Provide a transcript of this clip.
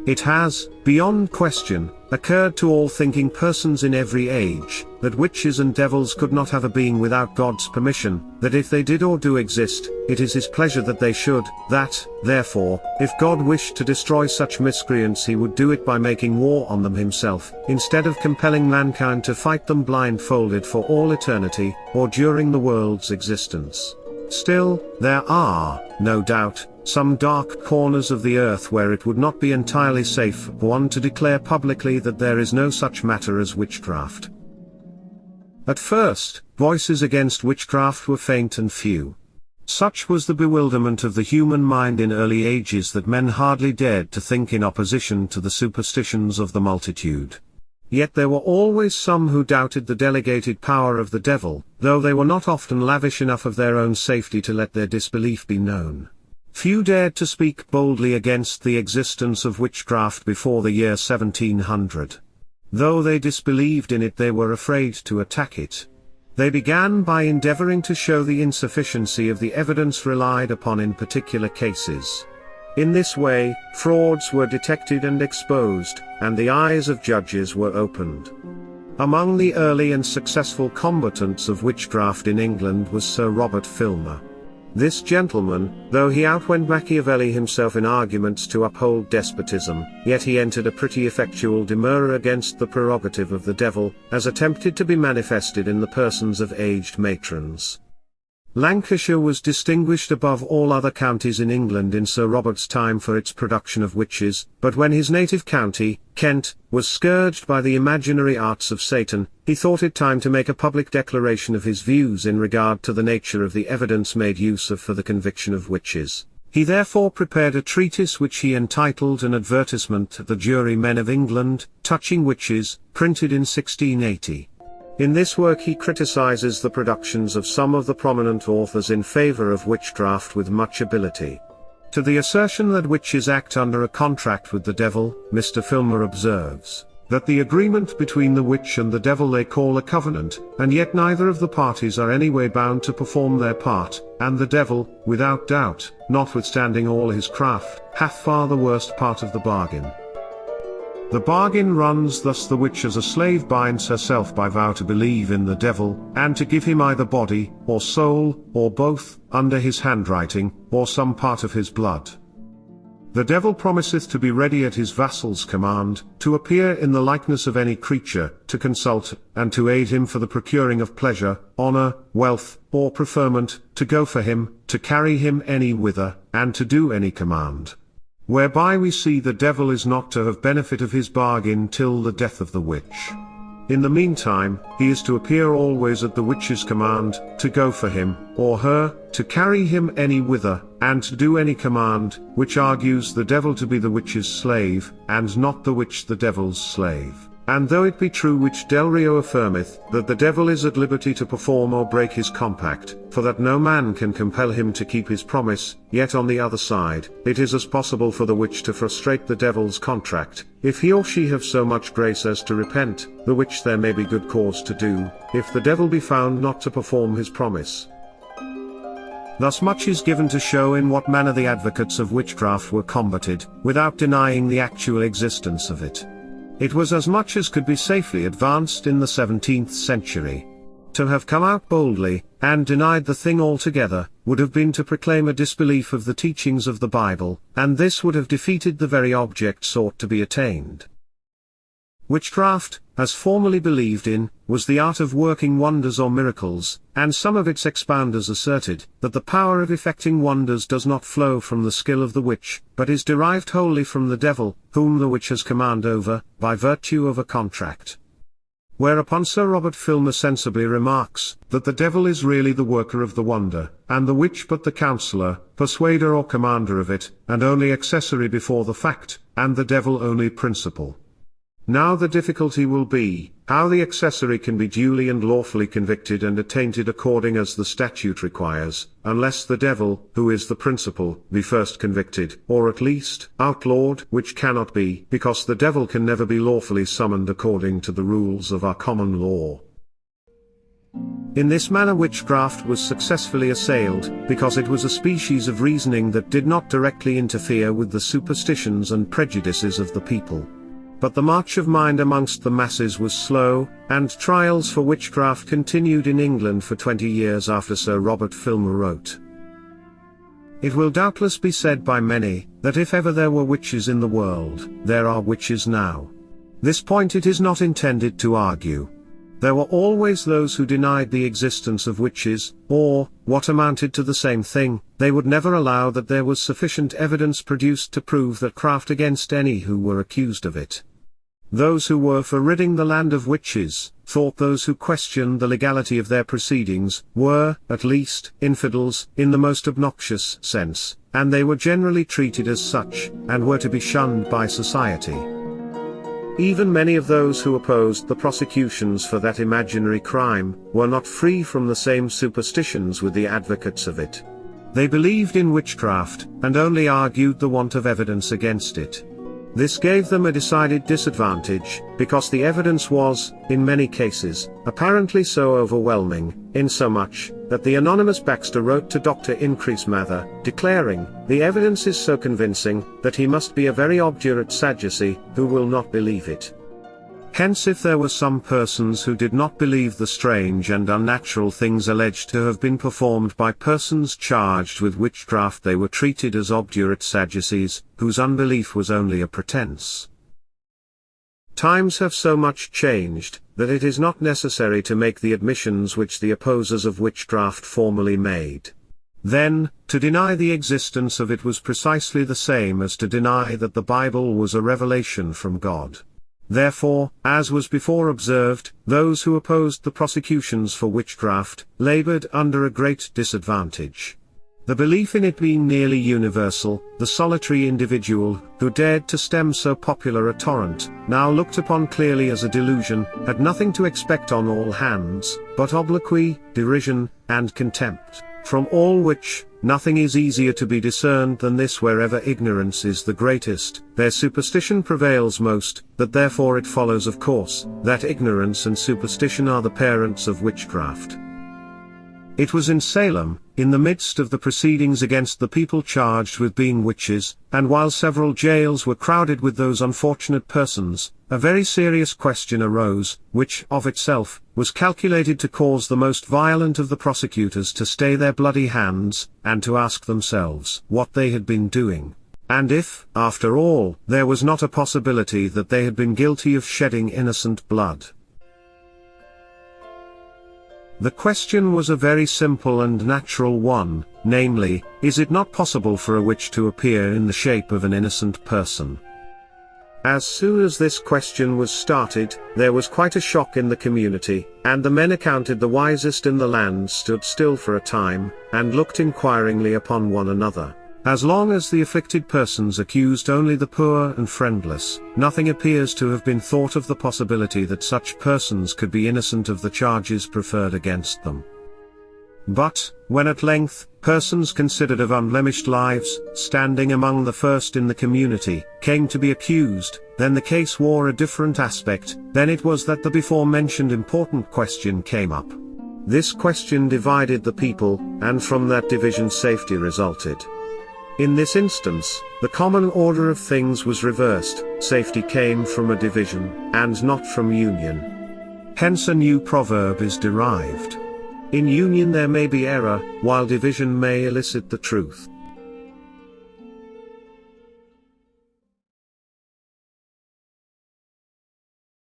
It has, beyond question, occurred to all thinking persons in every age, that witches and devils could not have a being without God's permission, that if they did or do exist, it is his pleasure that they should, that, therefore, if God wished to destroy such miscreants he would do it by making war on them himself, instead of compelling mankind to fight them blindfolded for all eternity, or during the world's existence. Still, there are, no doubt, some dark corners of the earth where it would not be entirely safe for one to declare publicly that there is no such matter as witchcraft. At first, voices against witchcraft were faint and few. Such was the bewilderment of the human mind in early ages that men hardly dared to think in opposition to the superstitions of the multitude. Yet there were always some who doubted the delegated power of the devil, though they were not often lavish enough of their own safety to let their disbelief be known. Few dared to speak boldly against the existence of witchcraft before the year 1700. Though they disbelieved in it, they were afraid to attack it. They began by endeavoring to show the insufficiency of the evidence relied upon in particular cases. In this way, frauds were detected and exposed, and the eyes of judges were opened. Among the early and successful combatants of witchcraft in England was Sir Robert Filmer. This gentleman, though he outwent Machiavelli himself in arguments to uphold despotism, yet he entered a pretty effectual demurrer against the prerogative of the devil, as attempted to be manifested in the persons of aged matrons. Lancashire was distinguished above all other counties in England in Sir Robert's time for its production of witches, but when his native county, Kent, was scourged by the imaginary arts of Satan, he thought it time to make a public declaration of his views in regard to the nature of the evidence made use of for the conviction of witches. He therefore prepared a treatise which he entitled An Advertisement to the Jurymen of England, touching witches, printed in 1680. In this work he criticizes the productions of some of the prominent authors in favor of witchcraft with much ability. To the assertion that witches act under a contract with the devil, Mr. Filmer observes, that the agreement between the witch and the devil they call a covenant, and yet neither of the parties are any way bound to perform their part, and the devil, without doubt, notwithstanding all his craft, hath far the worst part of the bargain. The bargain runs thus: the witch as a slave binds herself by vow to believe in the devil, and to give him either body, or soul, or both, under his handwriting, or some part of his blood. The devil promiseth to be ready at his vassal's command, to appear in the likeness of any creature, to consult, and to aid him for the procuring of pleasure, honor, wealth, or preferment, to go for him, to carry him any whither, and to do any command. Whereby we see the devil is not to have benefit of his bargain till the death of the witch. In the meantime, he is to appear always at the witch's command, to go for him, or her, to carry him any whither, and to do any command, which argues the devil to be the witch's slave, and not the witch the devil's slave. And though it be true which Delrio affirmeth, that the devil is at liberty to perform or break his compact, for that no man can compel him to keep his promise, yet on the other side, it is as possible for the witch to frustrate the devil's contract, if he or she have so much grace as to repent, the which there may be good cause to do, if the devil be found not to perform his promise. Thus much is given to show in what manner the advocates of witchcraft were combated, without denying the actual existence of it. It was as much as could be safely advanced in the 17th century. To have come out boldly, and denied the thing altogether, would have been to proclaim a disbelief of the teachings of the Bible, and this would have defeated the very object sought to be attained. Witchcraft, as formerly believed in, was the art of working wonders or miracles, and some of its expounders asserted, that the power of effecting wonders does not flow from the skill of the witch, but is derived wholly from the devil, whom the witch has command over, by virtue of a contract. Whereupon Sir Robert Filmer sensibly remarks, that the devil is really the worker of the wonder, and the witch but the counsellor, persuader or commander of it, and only accessory before the fact, and the devil only principal. Now the difficulty will be, how the accessory can be duly and lawfully convicted and attainted according as the statute requires, unless the devil, who is the principal, be first convicted, or at least, outlawed, which cannot be, because the devil can never be lawfully summoned according to the rules of our common law. In this manner witchcraft was successfully assailed, because it was a species of reasoning that did not directly interfere with the superstitions and prejudices of the people. But the march of mind amongst the masses was slow, and trials for witchcraft continued in England for 20 years after Sir Robert Filmer wrote. It will doubtless be said by many, that if ever there were witches in the world, there are witches now. This point it is not intended to argue. There were always those who denied the existence of witches, or, what amounted to the same thing, they would never allow that there was sufficient evidence produced to prove that craft against any who were accused of it. Those who were for ridding the land of witches, thought those who questioned the legality of their proceedings, were, at least, infidels, in the most obnoxious sense, and they were generally treated as such, and were to be shunned by society. Even many of those who opposed the prosecutions for that imaginary crime, were not free from the same superstitions with the advocates of it. They believed in witchcraft, and only argued the want of evidence against it. This gave them a decided disadvantage, because the evidence was, in many cases, apparently so overwhelming, insomuch, that the anonymous Baxter wrote to Dr. Increase Mather, declaring, "The evidence is so convincing, that he must be a very obdurate Sadducee, who will not believe it." Hence if there were some persons who did not believe the strange and unnatural things alleged to have been performed by persons charged with witchcraft, they were treated as obdurate Sadducees, whose unbelief was only a pretense. Times have so much changed, that it is not necessary to make the admissions which the opposers of witchcraft formerly made. Then, to deny the existence of it was precisely the same as to deny that the Bible was a revelation from God. Therefore, as was before observed, those who opposed the prosecutions for witchcraft, labored under a great disadvantage. The belief in it being nearly universal, the solitary individual, who dared to stem so popular a torrent, now looked upon clearly as a delusion, had nothing to expect on all hands, but obloquy, derision, and contempt, from all which, nothing is easier to be discerned than this: wherever ignorance is the greatest, their superstition prevails most, that therefore it follows of course, that ignorance and superstition are the parents of witchcraft. It was in Salem, in the midst of the proceedings against the people charged with being witches, and while several jails were crowded with those unfortunate persons, a very serious question arose, which, of itself, was calculated to cause the most violent of the prosecutors to stay their bloody hands, and to ask themselves what they had been doing, and if, after all, there was not a possibility that they had been guilty of shedding innocent blood. The question was a very simple and natural one, namely, is it not possible for a witch to appear in the shape of an innocent person? As soon as this question was started, there was quite a shock in the community, and the men accounted the wisest in the land stood still for a time, and looked inquiringly upon one another. As long as the afflicted persons accused only the poor and friendless, nothing appears to have been thought of the possibility that such persons could be innocent of the charges preferred against them. But, when at length, persons considered of unblemished lives, standing among the first in the community, came to be accused, then the case wore a different aspect. Then it was that the before-mentioned important question came up. This question divided the people, and from that division safety resulted. In this instance, the common order of things was reversed: safety came from a division, and not from union. Hence a new proverb is derived. In union there may be error, while division may elicit the truth.